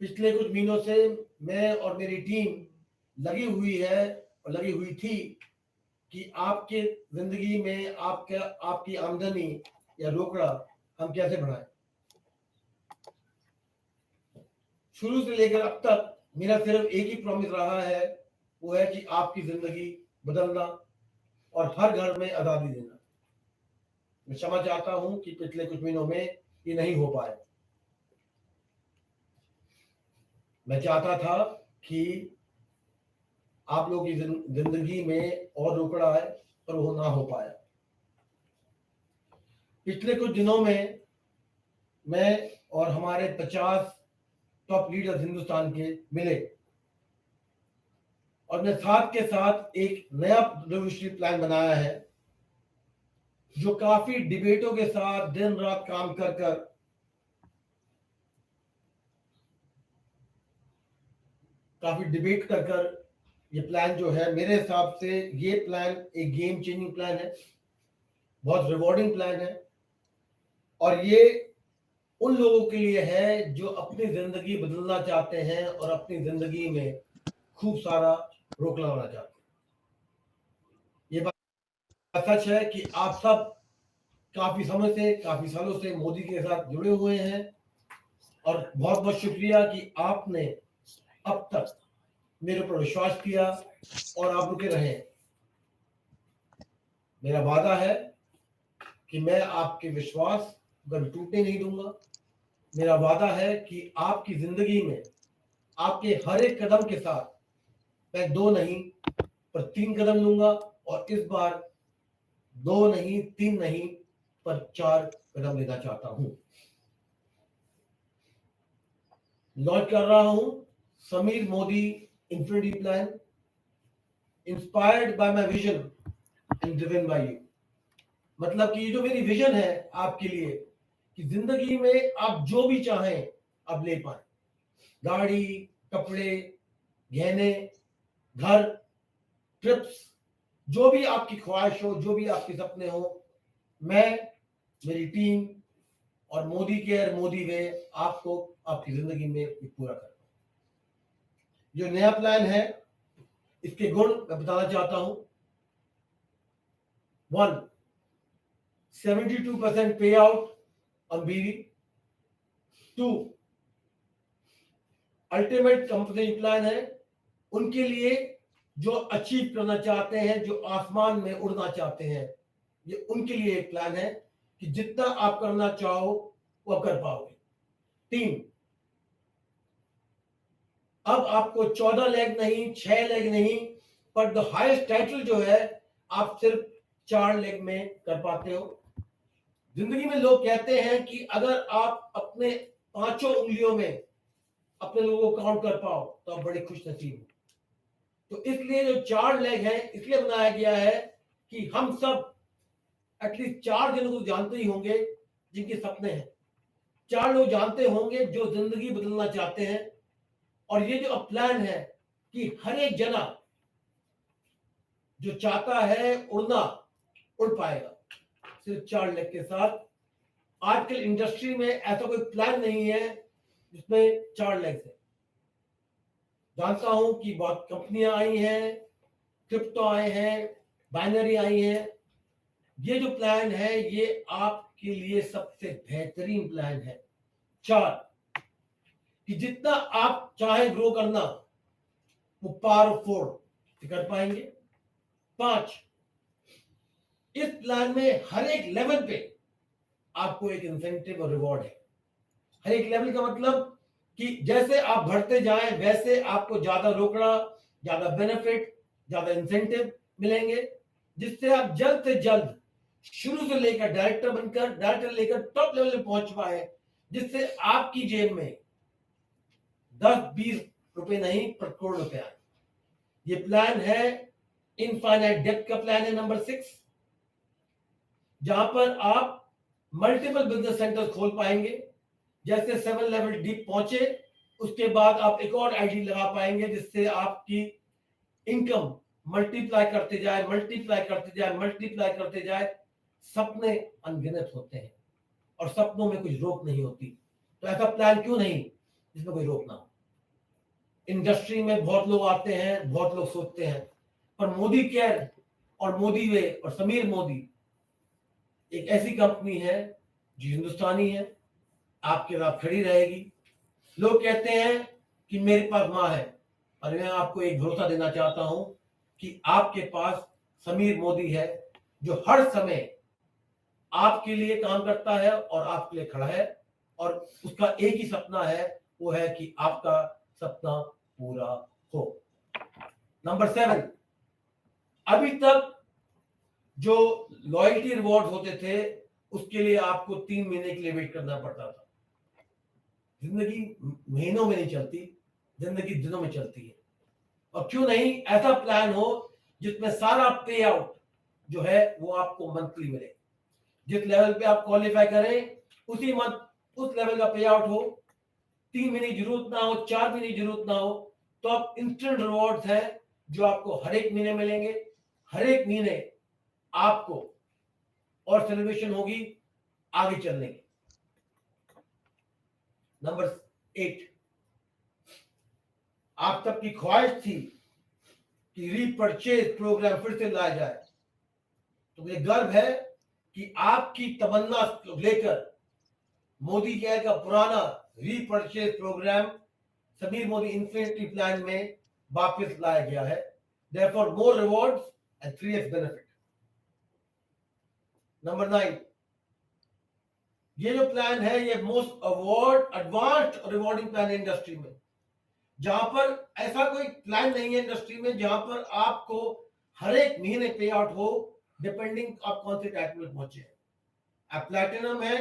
पिछले कुछ महीनों से मैं और मेरी टीम लगी हुई है और लगी हुई थी कि आपके जिंदगी में आपकी आमदनी या रोकड़ा हम कैसे बढ़ाएं। शुरू से लेकर अब तक मेरा सिर्फ एक ही प्रॉमिस रहा है, वो है कि आपकी जिंदगी बदलना और हर घर में आजादी देना। मैं क्षमा चाहता हूं कि पिछले कुछ महीनों में ये नहीं हो पाया। मैं चाहता था कि आप लोगों की जिंदगी में और रोकड़ा आए, पर वो ना हो पाया। पिछले कुछ दिनों में मैं और हमारे 50 टॉप लीडर्स हिंदुस्तान के मिले और मैं साथ के साथ एक नया रेवोल्यूशनरी प्लान बनाया है, जो काफी डिबेटों के साथ दिन रात काम कर कर काफी डिबेट कर कर ये प्लान जो है, मेरे हिसाब से ये प्लान एक गेम चेंजिंग प्लान है, बहुत रिवॉर्डिंग प्लान है। और ये उन लोगों के लिए है जो अपनी जिंदगी बदलना चाहते हैं और अपनी जिंदगी में खूब सारा रोक लगाना चाहते हैं। ये बात सच है कि आप सब काफी समय से, काफी सालों से मोदी के साथ जुड़े हुए हैं और बहुत बहुत शुक्रिया कि आपने अब तक मेरे ऊपर विश्वास किया और आप रुके रहे। मेरा वादा है कि मैं आपके विश्वास कभी टूटने नहीं दूंगा। मेरा वादा है कि आपकी जिंदगी में आपके हर एक कदम के साथ मैं 2 नहीं पर 3 कदम लूंगा, और इस बार 2 नहीं, 3 नहीं पर 4 कदम लेना चाहता हूं। लॉन्च कर रहा हूं Sameer Modi infinity plan, inspired by my vision and driven by you. मतलब कि ये जो मेरी विजन है आपके लिए कि जिंदगी में आप जो भी चाहें आप ले पाए, गाड़ी, कपड़े, गहने, घर, ट्रिप्स, जो भी आपकी ख्वाहिश हो, जो भी आपके सपने हो, मैं, मेरी टीम और मोदी केयर मोदी वे आपको आपकी जिंदगी में पूरा कर। जो नया प्लान है इसके गुण मैं बताना चाहता हूं। 1, 72% पे आउट ऑन बीवी। 2, अल्टीमेट कंपनी प्लान है उनके लिए जो अचीव करना चाहते हैं, जो आसमान में उड़ना चाहते हैं। ये उनके लिए एक प्लान है कि जितना आप करना चाहो वो आप कर पाओगे। 3, अब आपको 14 लेग नहीं, 6 लेग नहीं, पर द हाईएस्ट टाइटल जो है आप सिर्फ 4 लेग में कर पाते हो। जिंदगी में लोग कहते हैं कि अगर आप अपने 5 उंगलियों में अपने लोगों को काउंट कर पाओ तो आप बड़े खुश नसीब हो। तो इसलिए जो 4 लेग है इसलिए बनाया गया है कि हम सब एटलीस्ट 4 जनों को जानते ही होंगे जिनके सपने हैं, 4 लोग जानते होंगे जो जिंदगी बदलना चाहते हैं। और ये जो प्लान है कि हर एक जना जो चाहता है उड़ना उड़ पाएगा सिर्फ 4 लेग के साथ। आजकल इंडस्ट्री में ऐसा कोई प्लान नहीं है जिसमें 4 लेग्स है। जानता हूं कि बहुत कंपनियां आई हैं, क्रिप्टो आए हैं, बाइनरी आई हैं। ये जो प्लान है ये आपके लिए सबसे बेहतरीन प्लान है। 4, कि जितना आप चाहे ग्रो करना वो पावर ऑफ 4 कर पाएंगे। 5, इस प्लान में हर एक लेवल पे आपको एक इंसेंटिव और रिवॉर्ड है। हर एक लेवल का मतलब कि जैसे आप बढ़ते जाएं वैसे आपको ज्यादा रोकड़ा, ज्यादा बेनिफिट, ज्यादा इंसेंटिव मिलेंगे, जिससे आप जल्द से जल्द शुरू से लेकर डायरेक्टर लेकर टॉप लेवल पे पहुंच पाए, जिससे आपकी जेब में 10-20 रुपए नहीं पर करोड़ रुपए आए। ये प्लान है इनफाइनाइट डेप्थ का प्लान है नंबर 6, जहां पर आप मल्टीपल बिजनेस सेंटर खोल पाएंगे। जैसे 7 लेवल डीप पहुंचे उसके बाद आप एक और आईडी लगा पाएंगे, जिससे आपकी इनकम मल्टीप्लाई करते जाए, मल्टीप्लाई करते जाए, मल्टीप्लाई करते जाए। सपने अनगिनत होते हैं और सपनों में कुछ रोक नहीं होती। तो ऐसा प्लान क्यों नहीं जिसमें कोई रोक ना हो। इंडस्ट्री में बहुत लोग आते हैं, बहुत लोग सोचते हैं, पर मोदी केयर और मोदी वे और समीर मोदी एक ऐसी कंपनी है जो हिंदुस्तानी है, आपके साथ खड़ी रहेगी। लोग कहते हैं कि मेरे पास माँ है, और मैं आपको एक भरोसा देना चाहता हूं कि आपके पास समीर मोदी है, जो हर समय आपके लिए काम करता है और आपके लिए खड़ा है, और उसका एक ही सपना है, वो है कि आपका सपना पूरा हो। नंबर 7, अभी तक जो लॉयल्टी रिवॉर्ड होते थे उसके लिए आपको 3 महीने के लिए वेट करना पड़ता था। जिंदगी महीनों में नहीं चलती, जिंदगी दिनों में चलती है। और क्यों नहीं ऐसा प्लान हो जिसमें सारा पे आउट जो है वो आपको मंथली मिले। जिस लेवल पे आप क्वालिफाई करें उसी मंथ उस लेवल का पे आउट हो। 3 महीने की जरूरत ना हो, 4 महीने की जरूरत ना हो, तो आप इंस्टेंट रिवॉर्ड्स हैं जो आपको हर एक महीने मिलेंगे। हर एक महीने आपको और सेलिब्रेशन होगी आगे चलने की। नंबर 8, आप सबकी ख्वाहिश थी कि रीपरचेज प्रोग्राम फिर से लाया जाए, तो मुझे गर्व है कि आपकी तमन्ना लेकर मोदी केयर का पुराना repurchase program Sameer Modi infinity plan में वापस लाया गया है। Therefore, more rewards and 3x benefit. Number 9, ये जो प्लान है ये मोस्ट एडवांस्ड रिवॉर्डिंग प्लान है इंडस्ट्री में, जहां पर ऐसा कोई प्लान नहीं है इंडस्ट्री में जहां पर आपको हर एक महीने पे आउट हो, डिपेंडिंग आप कौन से टाइटल में पहुंचे हैं। आप प्लैटिनम है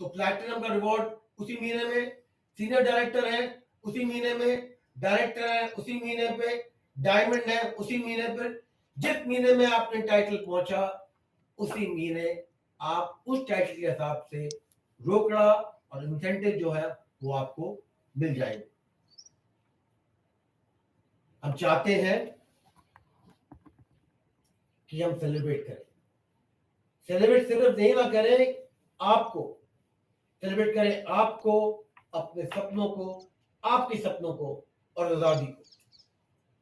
तो प्लैटिनम का रिवॉर्ड उसी महीने में, सीनियर डायरेक्टर है उसी महीने में, डायरेक्टर है उसी महीने पे, डायमंड है उसी महीने पर। जिस महीने में आपने टाइटल पहुंचा उसी महीने आप उस टाइटल के हिसाब से रोकड़ा और इंसेंटिव जो है वो आपको मिल जाएंगे। हम चाहते हैं कि हम सेलिब्रेट करें। सेलिब्रेट सिर्फ नहीं ना करें, आपको सेलिब्रेट करें, आपको, अपने सपनों को, आपके सपनों को और आजादी को।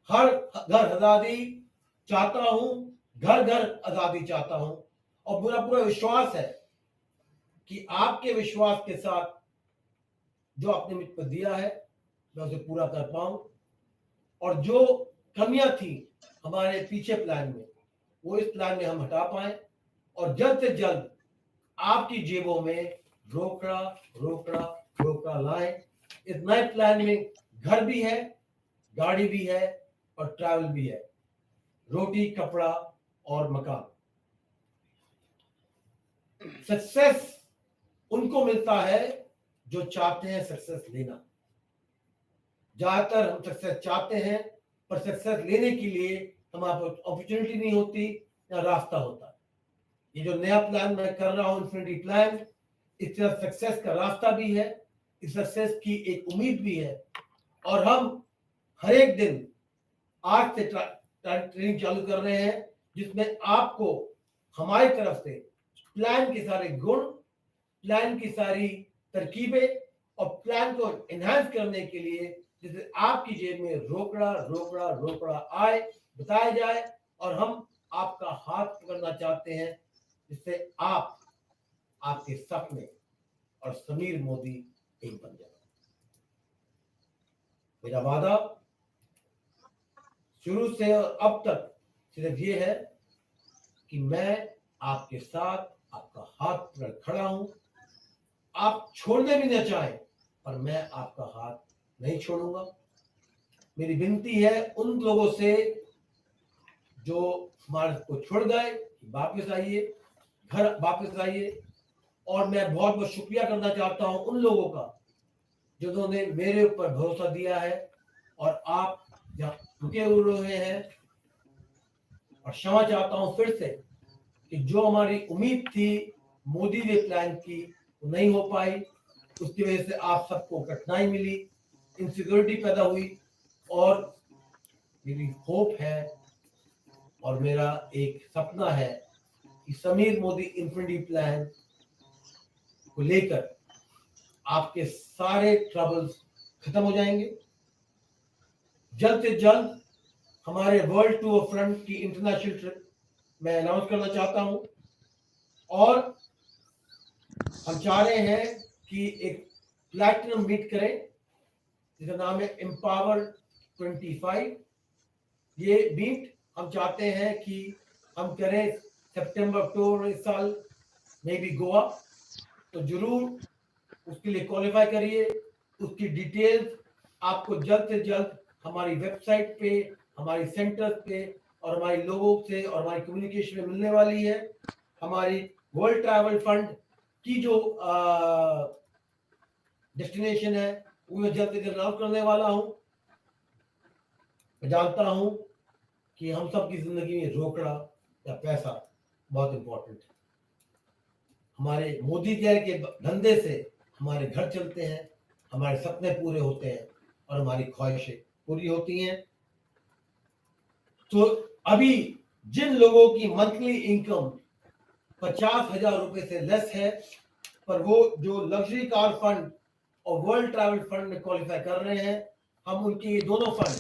हर घर आजादी चाहता हूं, घर घर आजादी चाहता हूं, और पूरा पूरा विश्वास है कि आपके विश्वास के साथ जो आपने मुझ पर दिया है मैं उसे पूरा कर पाऊं, और जो कमियां थी हमारे पीछे प्लान में वो इस प्लान में हम हटा पाए, और जल्द से जल्द आपकी जेबों में रोकड़ा रोकड़ा रोकड़ा लाए। इस नए प्लान में घर भी है, गाड़ी भी है और ट्रैवल भी है, रोटी कपड़ा और मकान। सक्सेस उनको मिलता है जो चाहते हैं सक्सेस लेना। ज्यादातर हम सक्सेस चाहते हैं पर सक्सेस लेने के लिए हमारे पास अपॉर्चुनिटी नहीं होती या रास्ता होता है। ये जो नया प्लान मैं कर रहा हूं इन्फिनिटी प्लान, इस तरह सक्सेस का रास्ता भी है, इस सक्सेस की एक उम्मीद भी है, और हम हर एक दिन आज से ट्रेनिंग चालू कर रहे हैं जिसमें आपको हमारी तरफ से प्लान के सारे गुण, प्लान की सारी तरकीबें और प्लान को एनहांस करने के लिए जिससे आपकी जेब में रोकड़ा रोकड़ा रोकड़ा आए बताया जाए, और हम आपका हाथ पकड़ना चाहते हैं जिससे आप आपके सपने और समीर मोदी एक बन जाए। मेरा वादा शुरू से और अब तक सिर्फ ये है कि मैं आपके साथ आपका हाथ पकड़ खड़ा हूं। आप छोड़ने भी न चाहें पर मैं आपका हाथ नहीं छोड़ूंगा। मेरी विनती है उन लोगों से जो हमारे को छोड़ गए, वापस आइए, घर वापस आइए। और मैं बहुत बहुत शुक्रिया करना चाहता हूं उन लोगों का जिन्होंने मेरे ऊपर भरोसा दिया है, और आप जहाँ रुके हुए हैं, और क्षमा चाहता हूं फिर से कि जो हमारी उम्मीद थी मोदी वे प्लान की वो नहीं हो पाई, उसकी वजह से आप सबको कठिनाई मिली, इनसिक्योरिटी पैदा हुई। और मेरी होप है और मेरा एक सपना है कि समीर मोदी इन्फिनिटी प्लान को लेकर आपके सारे ट्रबल्स खत्म हो जाएंगे। जल्द से जल्द हमारे वर्ल्ड टूर फ्रंट की इंटरनेशनल ट्रिप मैं अनाउंस करना चाहता हूं, और हम चाह रहे हैं कि एक प्लैटिनम मीट करें जिसका नाम है एम्पावर 25। ये मीट हम चाहते हैं कि हम करें सितंबर अक्टूबर इस साल, मे बी गोवा। तो जरूर उसके लिए क्वालिफाई करिए। उसकी डिटेल्स आपको जल्द से जल्द हमारी वेबसाइट पे, हमारी सेंटर पे और हमारे लोगों से और हमारी कम्युनिकेशन में मिलने वाली है। हमारी वर्ल्ड ट्रैवल फंड की जो डेस्टिनेशन है वो मैं जल्द से जल्द अनाउंस करने वाला हूं। मैं जानता हूं कि हम सब की जिंदगी में रोकड़ा या पैसा बहुत इंपॉर्टेंट है। हमारे मोदी केयर के धंधे से हमारे घर चलते हैं, हमारे सपने पूरे होते हैं और हमारी ख्वाहिशें पूरी होती हैं। तो अभी जिन लोगों की मंथली इनकम 50,000 रुपए से लेस है, पर वो जो लग्जरी कार फंड और वर्ल्ड ट्रैवल फंड में क्वालिफाई कर रहे हैं, हम उनके ये दोनों फंड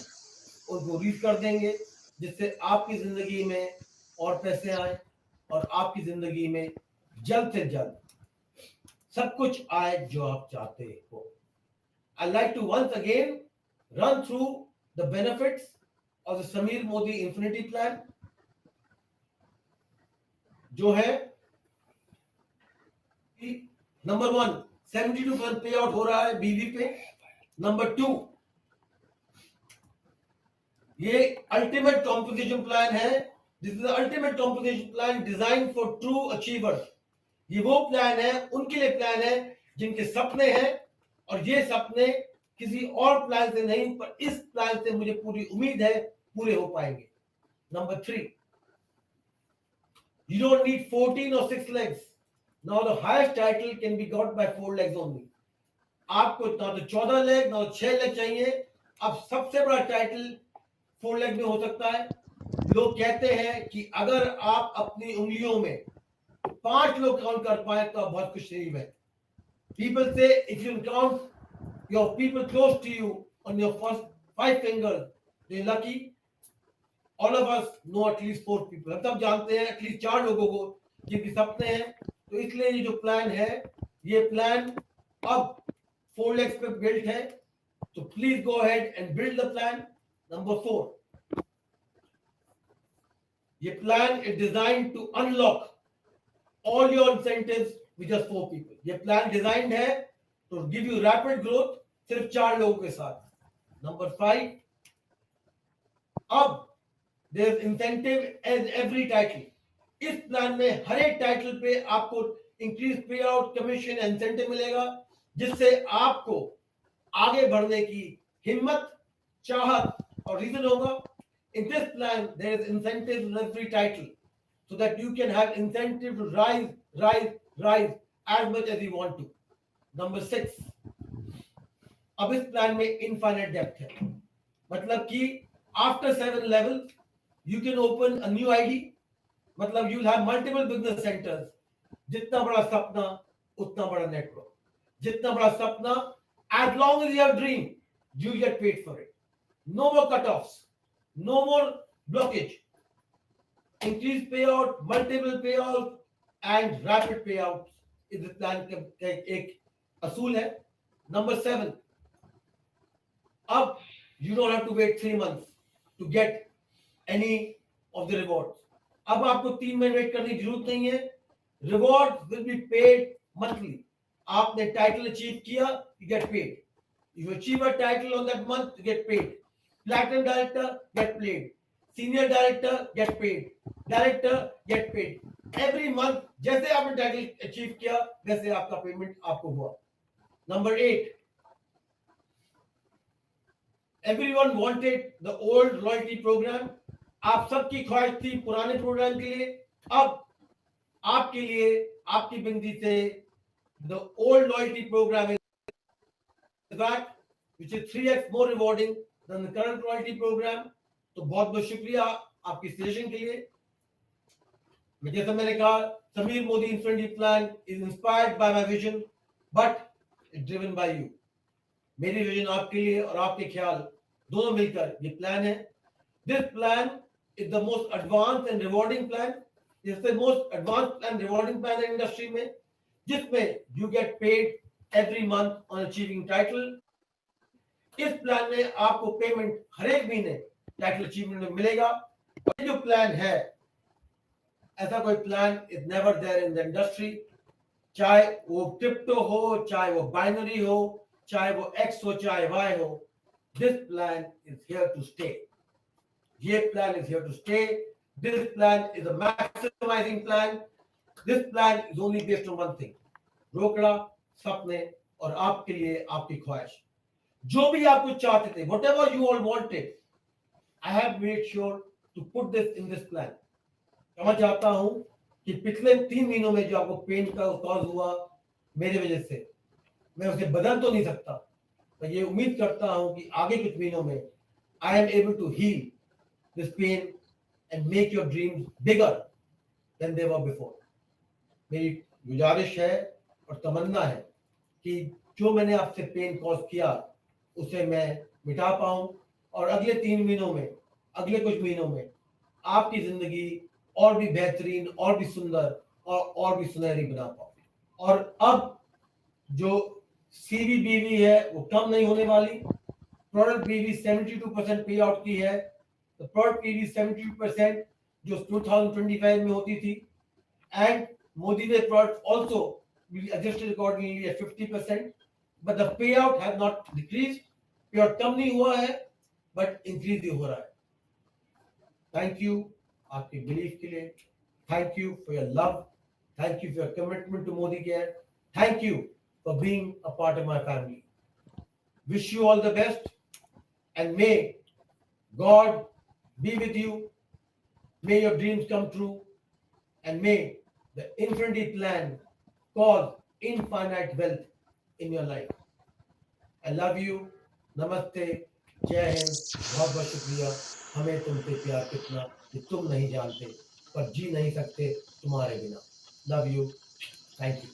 उनको रीच कर देंगे, जिससे आपकी जिंदगी में और पैसे आए और आपकी जिंदगी में जल्द से जल्द सब कुछ आए जो आप चाहते हो। I like to once again run through the benefits of the Sameer Modi infinity plan, जो है नंबर 1 72% पे आउट हो रहा है बीवी पे। नंबर 2, ये अल्टीमेट कॉम्पोजिशन प्लान है। This is ultimate composition plan design for true achievers. ये वो प्लान है, उनके लिए प्लान है जिनके सपने हैं, और ये सपने किसी और प्लान से नहीं, पर इस प्लान से मुझे पूरी उम्मीद है पूरे हो पाएंगे। Number 3, you don't need 14 or 6 legs. Now the highest title can be got by 4 legs only. आपको ना तो 14 लेग ना 6 लेग चाहिए। अब सबसे बड़ा टाइटल 4 लेग में हो सकता है। लोग कहते हैं कि अगर आप अपनी उंगलियों में 5 लोग काउंट कर पाए तो आप बहुत खुश नसीब है। People say if you count your people close to you on your first 5 fingers, you're lucky. All of us know at least 4 people. हम सब जानते हैं एटलीस्ट 4 लोगों को जिनके सपने हैं। तो इसलिए ये जो प्लान है, ये प्लान अब 4 legs पे बिल्ट है। तो please go ahead and build the plan. Number 4, ये plan is design to unlock all your incentives with just 4 people. ये प्लान डिजाइंड है to give you rapid growth सिर्फ 4 लोगों के साथ। नंबर 5, अब there is incentive as every title. इस plan में हर एक टाइटल पे आपको इंक्रीज पे आउट, कमीशन, इंसेंटिव मिलेगा, जिससे आपको आगे बढ़ने की हिम्मत, चाहत और रीजन होगा। In this plan, there is incentive in every title, so that you can have incentive to rise as much as you want to. Number 6, अब इस प्लान में इनफाइनाइट डेप्थ है, मतलब कि after 7 levels you can open a new ID, मतलब you will have multiple business centers. जितना बड़ा सपना उतना बड़ा नेटवर्क, जितना बड़ा सपना, as long as you have dream, you get paid for it. No more cut-offs, no more blockage. Increased payout, multiple payouts and rapid payouts is the plan का एक असूल है। Number 7, अब you don't have to wait 3 months to get any of the rewards. अब आपको 3 महीने wait करने की जरूरत नहीं है। Reward will be paid monthly. आपने टाइटल अचीव किया, you get paid. If you achieve a title on that month, you get paid. Platinum director get paid. Senior director get paid. Director get paid. Every month जैसे आपने title achieve किया वैसे आपका payment आपको हुआ। Number 8, everyone wanted the old loyalty program. आप सबकी ख्वाहिश थी पुराने प्रोग्राम के लिए। अब आपके लिए, आपकी बिंदी से the old loyalty program is back, which is 3x more rewarding than the current loyalty program. तो बहुत बहुत शुक्रिया आपकी सजेशन के लिए। मैं जैसा मैंने कहा, Sameer Modi infinity plan is inspired by my vision, but it's driven by you. मेरी विजन आपके लिए और आपके ख्याल दोनों मिलकर ये प्लान है। This plan is the most advance and rewarding plan. Is the most advance and rewarding plan in industry में, जिसमें you get paid every month on achieving title. इस प्लान में आपको पेमेंट हर एक महीने टाइटल अचीवमेंट में मिलेगा। और जो प्लान है, ऐसा कोई plan is never there in the industry. चाहे वो क्रिप्टो हो, चाहे वो बाइनरी हो, चाहे वो एक्स हो, चाहे वाई हो, this plan is here to stay. ये plan is here to stay. This plan is a maximising plan. This plan is only based on one thing, रोकड़ा, सपने और आपके लिए आपकी ख्वाहिश। जो भी आप कुछ चाहते थे, whatever you all wanted, I have made sure to put this in this plan। मैं चाहता हूं कि पिछले 3 महीनों में जो आपको पेन का कॉज हुआ मेरे वजह से, मैं उसे बदल तो नहीं सकता, पर ये उम्मीद करता हूं कि आगे कुछ महीनों में I am able to heal this pain and make your dreams bigger than they were before। मेरी गुजारिश है और तमन्ना है कि जो मैंने आपसे पेन कॉज किया उसे मैं मिटा पाऊं और अगले 3 महीनों में, अगले कुछ महीनों में आपकी जिंदगी और भी बेहतरीन, और भी सुंदर और भी सुनहरी बना पाऊं। और अब जो CVBV है वो कम नहीं होने वाली। प्रोडक्ट BV 72% पे आउट की है। तो प्रोडक्ट BV 72% जो 2025 में होती थी, and Modi Day products also will be adjusted accordingly at 50%, but the payout has not decreased। payout कम नहीं हुआ है, but increase ही हो रहा है। Thank you आपके बिलीफ के लिए, thank you for your love, thank you for your commitment to Modi Care, thank you for being a part of my family। Wish you all the best and may God be with you, may your dreams come true, and may the infinity plan cause infinite wealth in your life। I love you। नमस्ते, जय हिंद, बहुत बहुत शुक्रिया। हमें तुमसे प्यार कितना कि तुम नहीं जानते, पर जी नहीं सकते तुम्हारे बिना। Love you, thank you.